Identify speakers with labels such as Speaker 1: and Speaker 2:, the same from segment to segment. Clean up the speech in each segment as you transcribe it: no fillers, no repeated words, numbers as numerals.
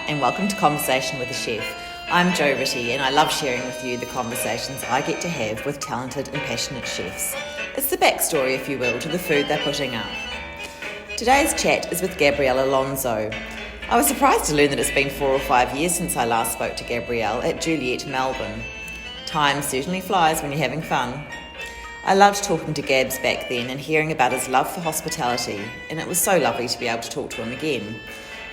Speaker 1: and welcome to Conversation with a Chef. I'm Jo Ritty and I love sharing with you the conversations I get to have with talented and passionate chefs. It's the backstory, if you will, to the food they're putting up. Today's chat is with Gabriel Alonso. I was surprised to learn that it's been 4 or 5 years since I last spoke to Gabriel at Juliet Melbourne. Time certainly flies when you're having fun. I loved talking to Gabs back then and hearing about his love for hospitality, and it was so lovely to be able to talk to him again.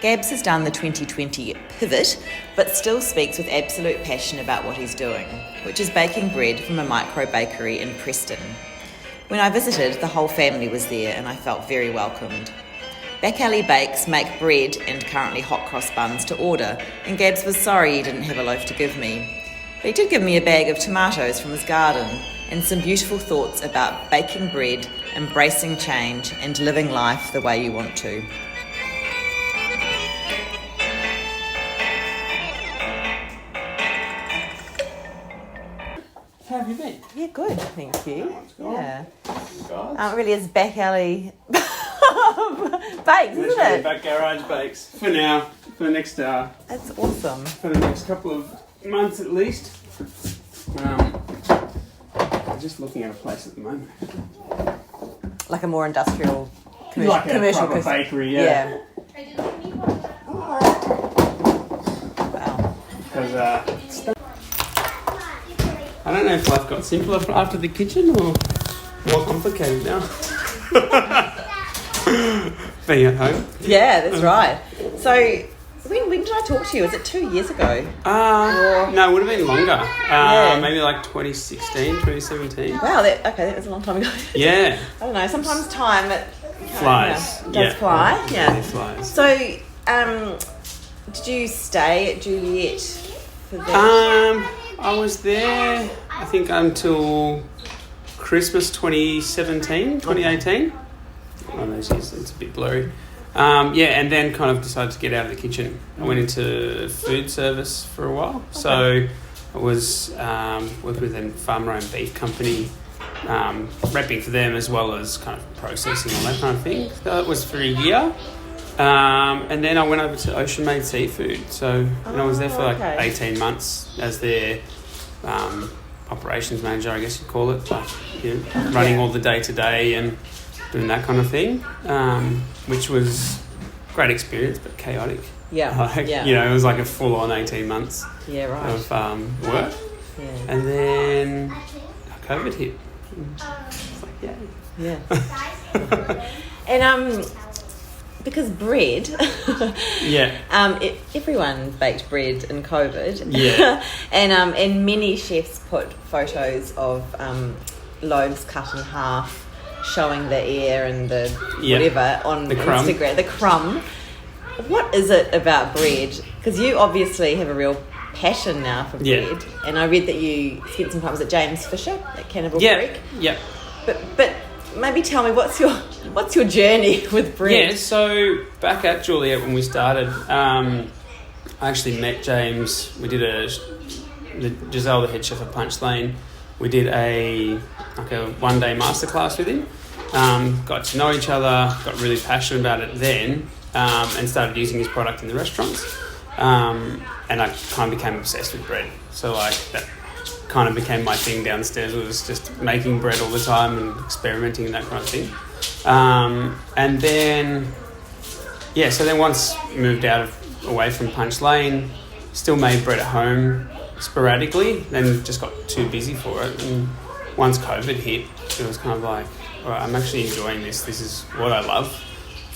Speaker 1: Gabs has done the 2020 pivot, but still speaks with absolute passion about what he's doing, which is baking bread from a micro bakery in Preston. When I visited, the whole family was there and I felt very welcomed. Back Alley Bakes make bread and currently hot cross buns to order, and Gabs was sorry he didn't have a loaf to give me. But he did give me a bag of tomatoes from his garden and some beautiful thoughts about baking bread, embracing change and living life the way you want to.
Speaker 2: How have you been?
Speaker 1: Yeah, good, thank you.
Speaker 2: What's going
Speaker 1: Yeah.
Speaker 2: on?
Speaker 1: It really is Back Alley Bakes, isn't it?
Speaker 2: Back garage bakes for now. For the next
Speaker 1: That's awesome.
Speaker 2: for the next couple of months at least. I'm just looking at a place at the moment.
Speaker 1: Like a more industrial,
Speaker 2: Like a
Speaker 1: commercial
Speaker 2: proper bakery, yeah.
Speaker 1: Wow.
Speaker 2: Because I don't know if life got simpler after the kitchen or more complicated now. Being at home.
Speaker 1: Yeah, that's right. So, when did I talk to you? Was it 2 years ago?
Speaker 2: No, it would have been longer.
Speaker 1: Yeah.
Speaker 2: Maybe like 2016, 2017.
Speaker 1: Wow, that was a long time ago.
Speaker 2: Yeah.
Speaker 1: I don't know, sometimes time
Speaker 2: Flies.
Speaker 1: does fly.
Speaker 2: It
Speaker 1: Yeah.
Speaker 2: really flies.
Speaker 1: So, did you stay at Juliet for that?
Speaker 2: I was there, I think, until Christmas 2017, 2018. One of those years, it's a bit blurry. And then kind of decided to get out of the kitchen. I went into food service for a while. Okay. So I was working with a farmer-owned beef company, repping for them as well as kind of processing all that kind of thing. So that was for a year. And then I went over to Ocean Made Seafood. So and I was there for like 18 months as their operations manager, I guess you'd call it. Like, running all the day-to-day and doing that kind of thing, which was a great experience, but chaotic.
Speaker 1: Yeah.
Speaker 2: It was like a full-on 18 months of work.
Speaker 1: Yeah.
Speaker 2: And then COVID hit. It's like,
Speaker 1: Yeah. And because bread, everyone baked bread in COVID.
Speaker 2: Yeah.
Speaker 1: and many chefs put photos of loaves cut in half, showing the air and the whatever on Instagram. The crumb. What is it about bread? Because you obviously have a real passion now for bread, and I read that you spent some time at James Fisher at Cannibal Creek.
Speaker 2: Yeah.
Speaker 1: But maybe tell me what's your journey with bread?
Speaker 2: Yeah, so back at Juliet when we started, I actually met James. We did Giselle, the head chef at Punch Lane. We did a one-day masterclass with him. Got to know each other, got really passionate about it then, and started using his product in the restaurants. And I kind of became obsessed with bread. So like that kind of became my thing downstairs, was just making bread all the time and experimenting and that kind of thing. And then, so then once moved away from Punch Lane, still made bread at home sporadically, then just got too busy for it. And once COVID hit, it was kind of like, all right, I'm actually enjoying this. This is what I love.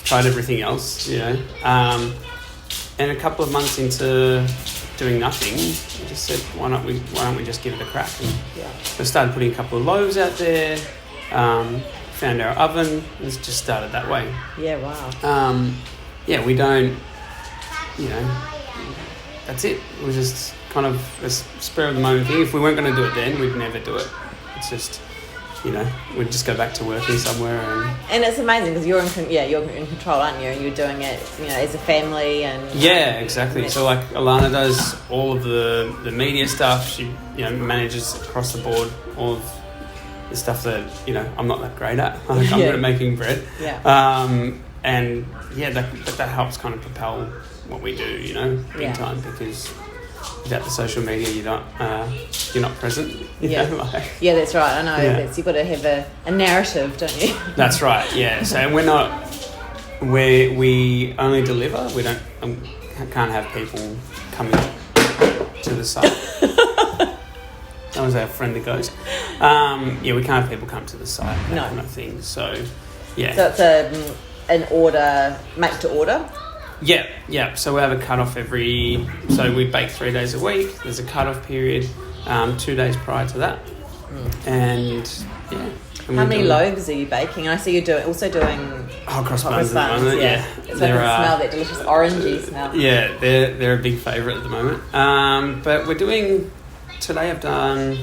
Speaker 2: Tried everything else, And a couple of months into doing nothing, I just said, why don't we just give it a crack? And I started putting a couple of loaves out there, found our oven, and it just started that way.
Speaker 1: Yeah, wow.
Speaker 2: We don't, that's it. It was just kind of a spur of the moment thing. If we weren't going to do it then, we'd never do it. It's just, we'd just go back to working somewhere.
Speaker 1: And it's amazing because you're in control, aren't you? And you're doing it, as a family and...
Speaker 2: Yeah, exactly. So like Alana does all of the media stuff. She, manages across the board all of the stuff that, I'm not that great at. I'm good at making bread.
Speaker 1: Yeah.
Speaker 2: And that helps kind of propel what we do, you know, big time, because without the social media, you're not present. You know, like,
Speaker 1: yeah, that's right. I know. You've got to have a narrative, don't you?
Speaker 2: That's right. Yeah. So we only deliver. We can't have people coming to the site. That was our friendly ghost. We can't have people come to the site. That kind of thing. So, yeah.
Speaker 1: So it's an order, make to order.
Speaker 2: Yeah. So we have a cut-off so we bake 3 days a week. There's a cut-off period 2 days prior to that. And, yeah.
Speaker 1: How many loaves are you baking? I see you're also doing
Speaker 2: hot cross buns at the moment. Yeah.
Speaker 1: So I can smell that delicious orangey smell.
Speaker 2: Yeah, they're a big favourite at the moment. But today I've done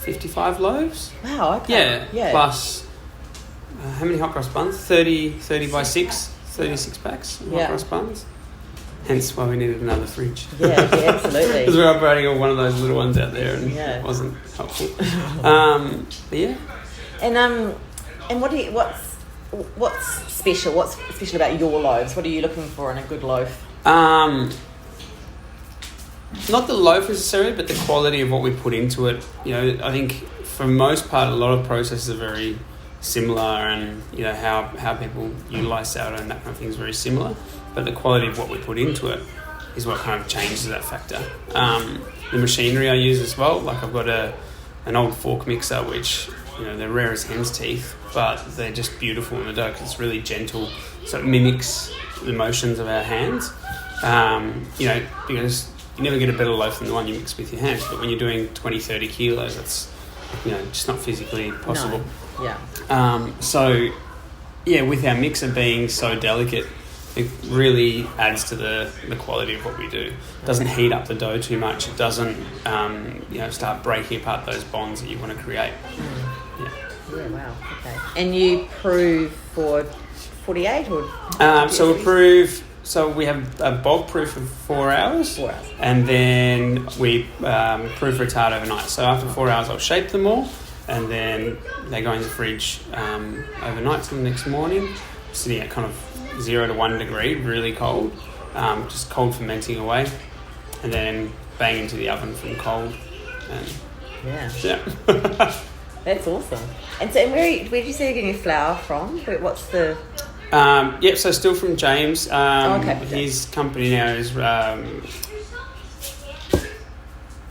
Speaker 2: 55 loaves.
Speaker 1: Wow, okay.
Speaker 2: Yeah. Plus, how many hot cross buns? 30 by 6, 36 packs of hot cross buns. Hence why we needed another fridge.
Speaker 1: Yeah, absolutely.
Speaker 2: Because we're operating on one of those little ones out there and it wasn't helpful. But yeah.
Speaker 1: And what's special? What's special about your loaves? What are you looking for in a good loaf?
Speaker 2: Not the loaf necessarily, but the quality of what we put into it. You know, I think for most part, a lot of processes are very similar, and you know how people utilize sourdough and that kind of thing is very similar. But the quality of what we put into it is what kind of changes that factor. The machinery I use as well, like I've got an old fork mixer, which, you know, they're rare as hen's teeth, but they're just beautiful in the dough because it's really gentle, so it mimics the motions of our hands. You know, because you never get a better loaf than the one you mix with your hands, but when you're doing 20-30 kilos, that's, you know, just not physically possible. So with our mixer being so delicate, it really adds to the quality of what we do. It doesn't heat up the dough too much. It doesn't start breaking apart those bonds that you want to create.
Speaker 1: Yeah, wow. Okay. And you proof for 48 or?
Speaker 2: So we have a bulk proof of 4 hours. 4 hours. And then we proof retard overnight. So after 4 hours, I'll shape them all, and then they go in the fridge overnight till the next morning, sitting at kind of 0 to 1 degree, really cold, just cold fermenting away, and then bang into the oven from cold. And
Speaker 1: That's awesome. And so, where did you say you're getting your flour from? What's the?
Speaker 2: So still from James. His company now is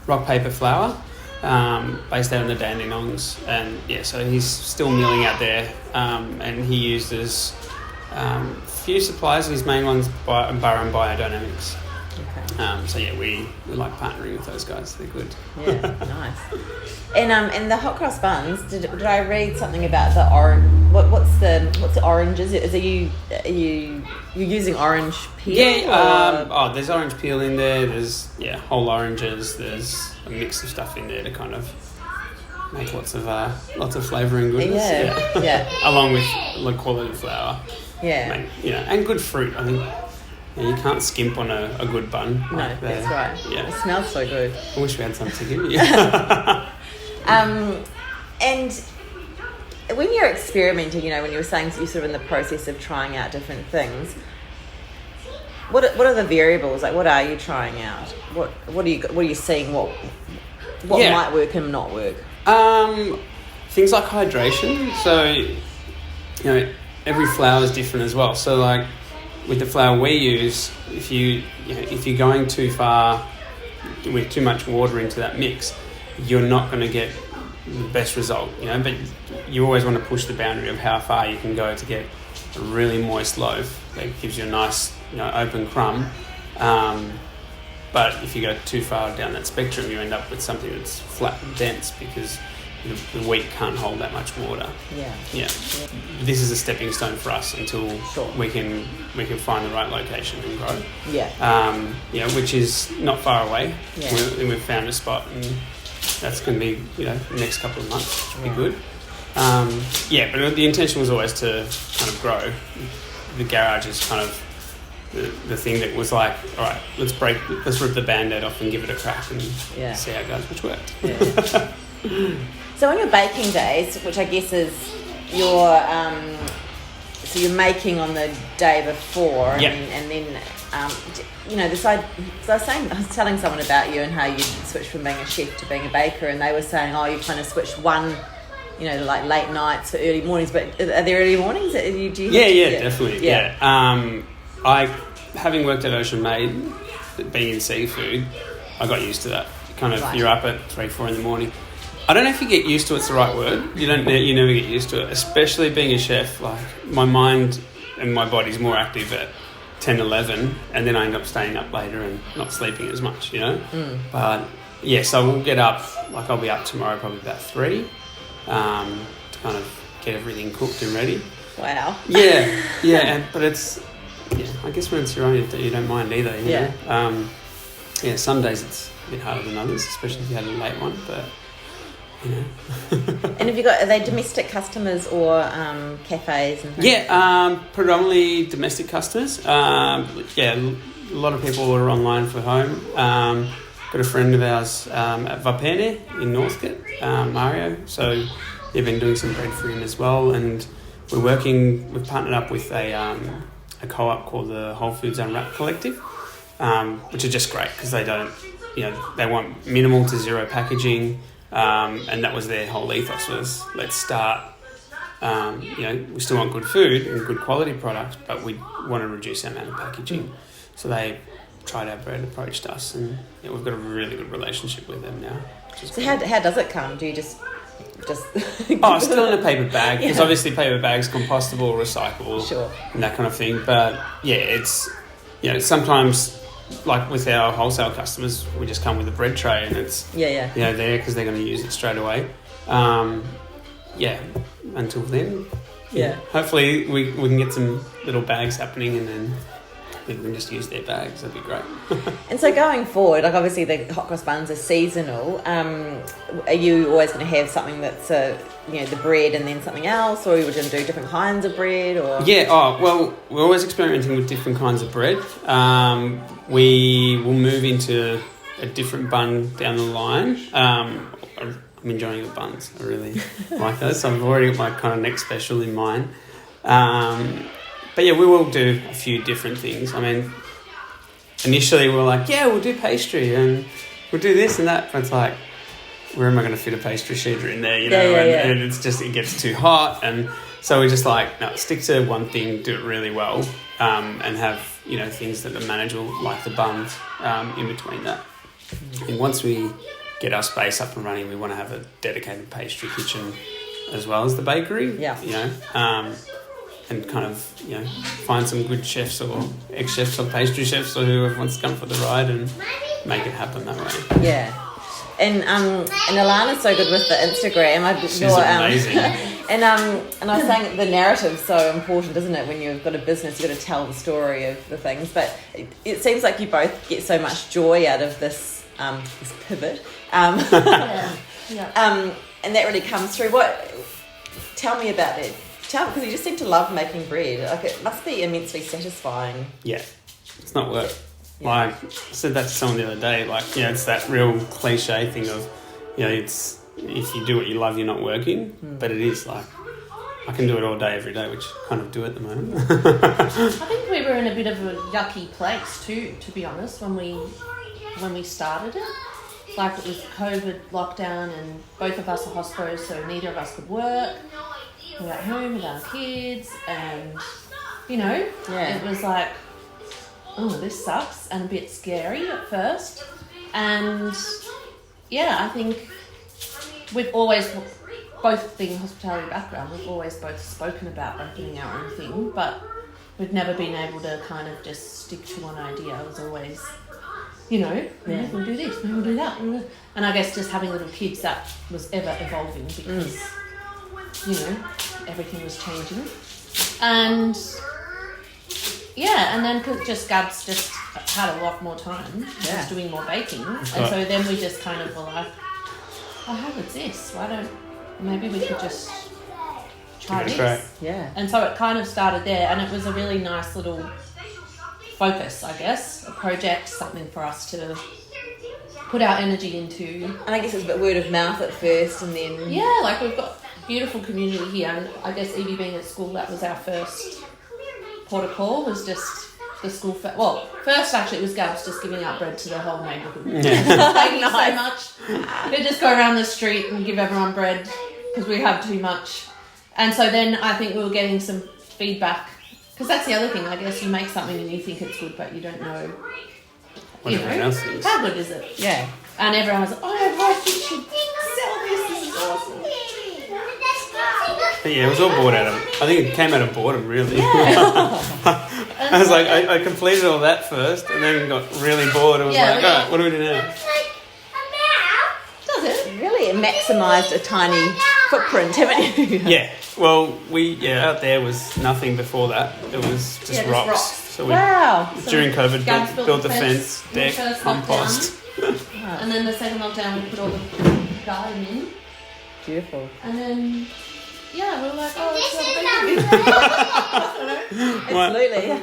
Speaker 2: Rock Paper Flour, based out in the Dandenongs, and so he's still milling out there, and he uses few suppliers. His main one's Burr and Biodynamics. Okay. We like partnering with those guys. They're good.
Speaker 1: Yeah, nice. And the hot cross buns. Did I read something about the orange? What's the oranges? Are you using orange peel?
Speaker 2: Yeah. There's orange peel in there. There's whole oranges. There's a mix of stuff in there to kind of make lots of flavour and goodness. Yeah. Along with the quality flour. Yeah. And good fruit. I think you can't skimp on a good bun.
Speaker 1: No, that's right. Yeah. It smells so good.
Speaker 2: I wish we had some to give you.
Speaker 1: And when you're experimenting, when you were saying you're sort of in the process of trying out different things, what are the variables? Like, what are you trying out? What are you seeing? What might work and not work?
Speaker 2: Things like hydration. So, every flour is different as well. So, like with the flour we use, if you're going too far with too much water into that mix, you're not going to get the best result. But you always want to push the boundary of how far you can go to get a really moist loaf that gives you a nice, open crumb. But if you go too far down that spectrum, you end up with something that's flat and dense because the wheat can't hold that much water. Yeah. This is a stepping stone for us until we can find the right location and grow. Which is not far away. We've found a spot, and that's going to be the next couple of months, which will be good. But the intention was always to kind of grow. The garage is kind of the thing that was like, all right, let's rip the Band-Aid off and give it a crack and see how it goes, which worked.
Speaker 1: So on your baking days, which I guess is so you're making on the day before, and then I was telling someone about you and how you switched from being a chef to being a baker, and they were saying, oh, you kind of switched one, like late nights for early mornings. But are there early mornings?
Speaker 2: Definitely. I, having worked at Ocean Maid, being in seafood, I got used to that. You're up at 3-4 in the morning. I don't know if you get used to it's the right word. You never get used to it, especially being a chef. Like, my mind and my body's more active at 10, 11, and then I end up staying up later and not sleeping as much, But yes, I will get up, like I'll be up tomorrow probably about 3 to kind of get everything cooked and ready.
Speaker 1: Wow.
Speaker 2: Yeah, but it's, I guess when it's your own, you don't mind either, you know. Some days it's a bit harder than others, especially if you had a late one, but,
Speaker 1: And are they domestic customers or cafes and things?
Speaker 2: Predominantly domestic customers. A lot of people order online for home. Got a friend of ours at Vapene in Northcote, Mario, so they've been doing some bread for him as well, and we've partnered up with a co-op called the Whole Foods Unwrapped Collective, which is just great because they don't, they want minimal to zero packaging, and that was their whole ethos was, let's start, we still want good food and good quality products, but we want to reduce the amount of packaging. So they tried our bread, approached us, and we've got a really good relationship with them now.
Speaker 1: So how does it come? Do you just
Speaker 2: still in a paper bag, because obviously paper bags compostable, recyclable,
Speaker 1: sure,
Speaker 2: and that kind of thing. But it's sometimes, like with our wholesale customers, we just come with a bread tray and it's there because they're going to use it straight away. Until then, hopefully we can get some little bags happening, and then people can just use their bags. That'd be great.
Speaker 1: And so going forward, like obviously the hot cross buns are seasonal. Are you always going to have something that's the bread and then something else, or are you going to do different kinds of bread? Or
Speaker 2: we're always experimenting with different kinds of bread. We will move into a different bun down the line. I'm enjoying the buns. I really like those. So I've already got my kind of next special in mind. But we will do a few different things. I mean, initially we were like, we'll do pastry and we'll do this and that. But it's like, where am I going to fit a pastry sheeter in there? And it's just, it gets too hot. And so we're just like, no, stick to one thing, do it really well, and have, things that are manageable, like the buns, in between that. And once we get our space up and running, we want to have a dedicated pastry kitchen as well as the bakery. And kind of, find some good chefs or ex-chefs or pastry chefs or whoever wants to come for the ride and make it happen that way.
Speaker 1: Yeah. And Alana's so good with the Instagram.
Speaker 2: She's amazing.
Speaker 1: And I was saying the narrative's so important, isn't it? When you've got a business, you've got to tell the story of the things. But it seems like you both get so much joy out of this pivot. And that really comes through. Tell me about it. Because you just seem to love making bread. Like, it must be immensely satisfying.
Speaker 2: Yeah, it's not work. Like, I said that to someone the other day. Like, it's that real cliche thing of, it's if you do what you love, you're not working. But it is like, I can do it all day, every day, which I kind of do at the moment.
Speaker 3: I think we were in a bit of a yucky place too, to be honest, when we started it. Like, it was COVID lockdown, and both of us are hospos, so neither of us could work. We were at home with our kids, and it was like, oh, this sucks, and a bit scary at first. And I think we've always, both being hospitality background, we've always both spoken about opening our own thing, but we've never been able to kind of just stick to one idea. It was always, maybe we'll do this, maybe we'll do that. And I guess just having little kids, that was ever evolving because everything was changing. And and then just Gabs just had a lot more time, just doing more baking. And so then we just kind of were like, oh, how good's this? Maybe we could just try this.
Speaker 2: Great.
Speaker 1: Yeah.
Speaker 3: And so it kind of started there, and it was a really nice little focus, I guess, a project, something for us to put our energy into.
Speaker 1: And I guess it was a bit word of mouth at first, and then...
Speaker 3: Yeah, like we've got beautiful community here, and I guess Evie being at school, that was our first port of call, was just the school well, first actually it was Gabs just giving out bread to the whole neighbourhood.
Speaker 2: Yeah.
Speaker 3: Thank you so much. They just go around the street and give everyone bread because we have too much. And so then I think we were getting some feedback, because that's the other thing, I guess you make something and you think it's good but you don't know
Speaker 2: What everyone else thinks.
Speaker 3: how good is it.
Speaker 1: Yeah.
Speaker 3: And everyone was like, oh, I think you should sell this is awesome.
Speaker 2: But yeah, it was all bought out of. I think it came out of boredom, really. I was like, I completed all that first, and then got really bored. I was like, all right, what do we do now?
Speaker 3: Does it?
Speaker 1: Really, it maximised a tiny footprint, haven't you?
Speaker 2: Yeah. Well, out there was nothing before that. It was just rocks. So we
Speaker 1: Wow.
Speaker 2: during COVID
Speaker 3: Gabs
Speaker 2: built the fence,
Speaker 3: in the
Speaker 2: deck,
Speaker 3: first
Speaker 2: compost.
Speaker 3: lockdown. And then the second lockdown we put all the garden in.
Speaker 1: Beautiful.
Speaker 3: And then, we were like, oh, it's
Speaker 1: Absolutely.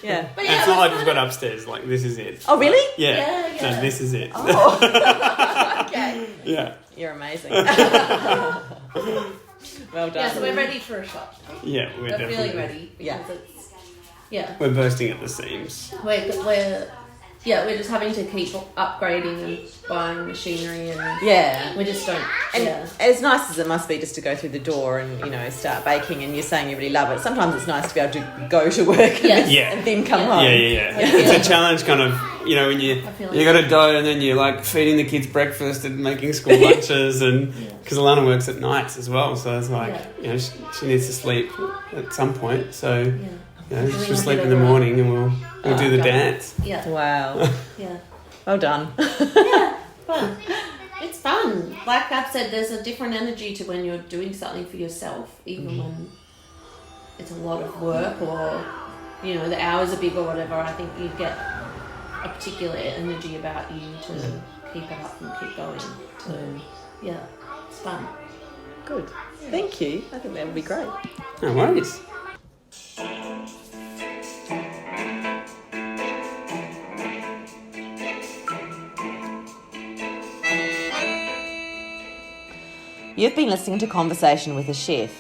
Speaker 1: Yeah.
Speaker 3: But
Speaker 2: And it's not like we've got upstairs. Like this is it.
Speaker 1: Oh, really?
Speaker 2: Yeah.
Speaker 3: Yeah.
Speaker 2: No, this is it.
Speaker 1: Oh. Okay.
Speaker 2: Yeah.
Speaker 1: You're amazing. Well done.
Speaker 3: Yeah, so we're ready for a shot.
Speaker 2: Yeah,
Speaker 3: We're
Speaker 2: definitely
Speaker 3: feeling ready.
Speaker 1: Yeah.
Speaker 3: Because it's, yeah.
Speaker 2: We're bursting at the seams.
Speaker 3: We're just having to keep upgrading and buying machinery, and
Speaker 1: Yeah.
Speaker 3: we just don't.
Speaker 1: And as nice as it must be just to go through the door and, start baking, and you're saying you really love it, sometimes it's nice to be able to go to work
Speaker 3: Yes.
Speaker 2: Yeah.
Speaker 1: and then come home.
Speaker 2: Yeah. It's a challenge, kind of. When you got a dough and then you're like feeding the kids breakfast and making school lunches, and because Alana works at nights as well, so it's like she needs to sleep at some point. So she'll sleep in the morning and we'll do the dance.
Speaker 3: Yeah.
Speaker 1: Wow.
Speaker 3: Yeah.
Speaker 1: Well done.
Speaker 3: Fun. It's fun. Like Gab said, there's a different energy to when you're doing something for yourself, even when it's a lot of work or, the hours are big or whatever. I think you get a particular energy about you to keep it up and keep going. So, it's fun.
Speaker 1: Good. Thank you. I think that would be great.
Speaker 2: No worries.
Speaker 1: You've been listening to Conversation with a Chef.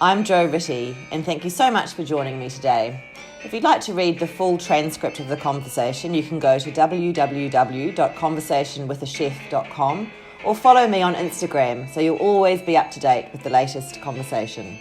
Speaker 1: I'm Jo Ritty, and thank you so much for joining me today. If you'd like to read the full transcript of the conversation, you can go to www.conversationwithachef.com or follow me on Instagram so you'll always be up to date with the latest conversation.